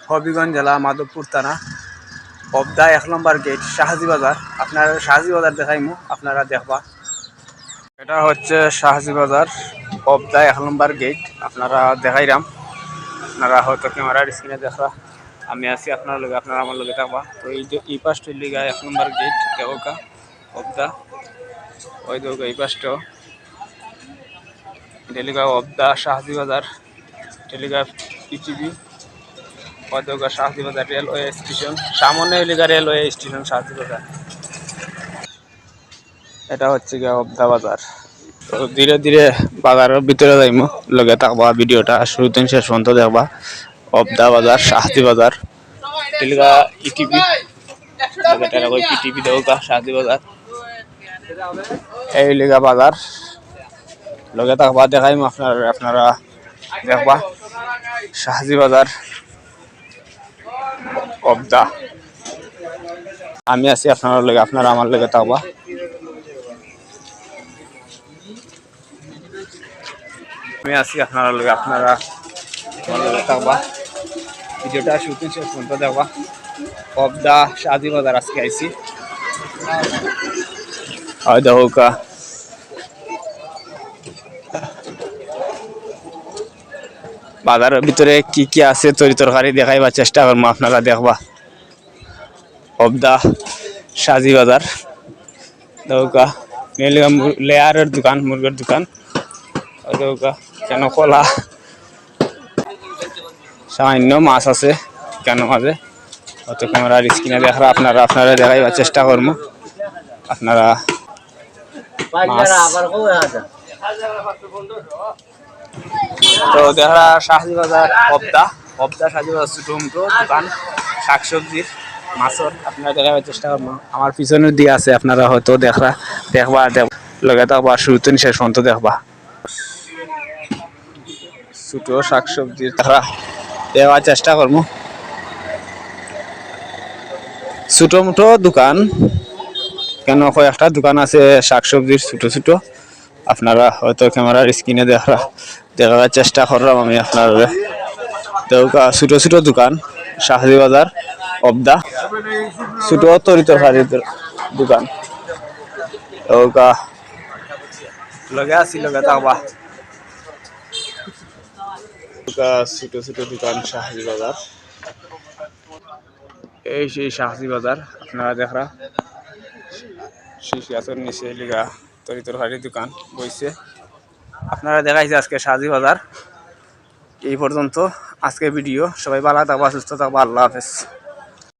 হবিগঞ্জ জেলা মাধবপুর থানা পবদা 1 নম্বর গেট শাহজি বাজার। আপনারা শাহজি বাজার দেখাইমু, আপনারা দেখবা। এটা হচ্ছে শাহজি বাজার পবদা 1 নম্বর গেট, আপনারা দেখাইরাম। আপনারা হয়তো ক্যামেরার স্ক্রিনে দেখরা, আমি আছি আপনার লগে, আপনারা আমার লগে থাকবা। তো এই যে এই পাশটা লিগা 1 নম্বর গেট দেওকা পবদা, ওই দেওকা এই পাশটা এটা লিগা পবদা শাহজি বাজার, এটা লিগা পিটিভি ওই দেওকা শাহজি বাজার রেলওয়ে স্টেশন, সামনে লিগা রেলওয়ে স্টেশন শাহজি বাজার। এটা হচ্ছে গিয়া পবদা বাজার। তো ধীরে ধীরে বাজারের ভিতরে যাইমু, লগে থাকবা, ভিডিওটা শুরু থেকে শেষ পর্যন্ত দেখবা। পবদা বাজার শাহজি বাজার টিলগা ইটিভি লগে টাকা কই পিটিভি দেওকা শাহজি বাজার, এই লিগা বাজার লগে থাকবা, দেখাইমু আপনারা দেখবা। শাহজি বাজার পবদা, আমি আছি আপনার লগে, আপনারা আমার লগে থাকবা। আমি আছি আপনারা লগে, আপনারা আমার লগে থাকবা। ভিডিওটা শুরু থেকে শেষ পর্যন্ত দেখবা। পবদা শাহজি বাজার আজকে আইছি, দেওকা বাজারের ভিতরে কি কি আছে তরি তরকারি দেখাইবার চেষ্টা করবো, আপনারা দেখবা। পবদা শাহজি বাজার দেওকা লেয়ারের দোকান, মুরগের দোকান দেওকা, কেন কলা সামান্য মাছ আছে কেন মাঝে, অত ক্যামেরার স্ক্রিনে দেখরা, আপনারা দেখাইবার চেষ্টা করবো। আপনারা তো দেখা শাহজি বাজার পবদা শাহজি বাজার ছোট মোটো দোকান শাকসবজির মাছর, আপনারা দেখাবার চেষ্টা করবো। আমার পিছনে দিয়ে আছে, আপনারা হয়তো দেখবা লগে থাকবা, শুরু থেকে শেষ পর্যন্ত দেখবা। ছোট শাকসবজির তারা দেওয়ার চেষ্টা করবো। ছোট মোটো দোকান কেন কয়েকটা দোকান আছে শাকসবজির ছোট ছোট, আপনারা হয়তো ক্যামেরার স্ক্রিনে দেখার চেষ্টা করলাম আমি আপনারা। দেওকা ছোট ছোট দোকান শাহজি বাজার পবদা, ছোট তরি তরকারির দোকান দেওকা লগে আছি, লগে থাকবা। ছোট ছোট দোকান শাহজি বাজার, এই সেই শাহজি বাজার আপনারা দেখরা। শিশি গাছের নিচে লিগা তরি তরকারির দোকান বইছে, আপনারা দেখাইছে আজকে শাহজি বাজার। এই পর্যন্ত আজকে ভিডিও, সবাই ভালো থাকবা, সুস্থ থাকবা, আল্লাহ হাফেজ।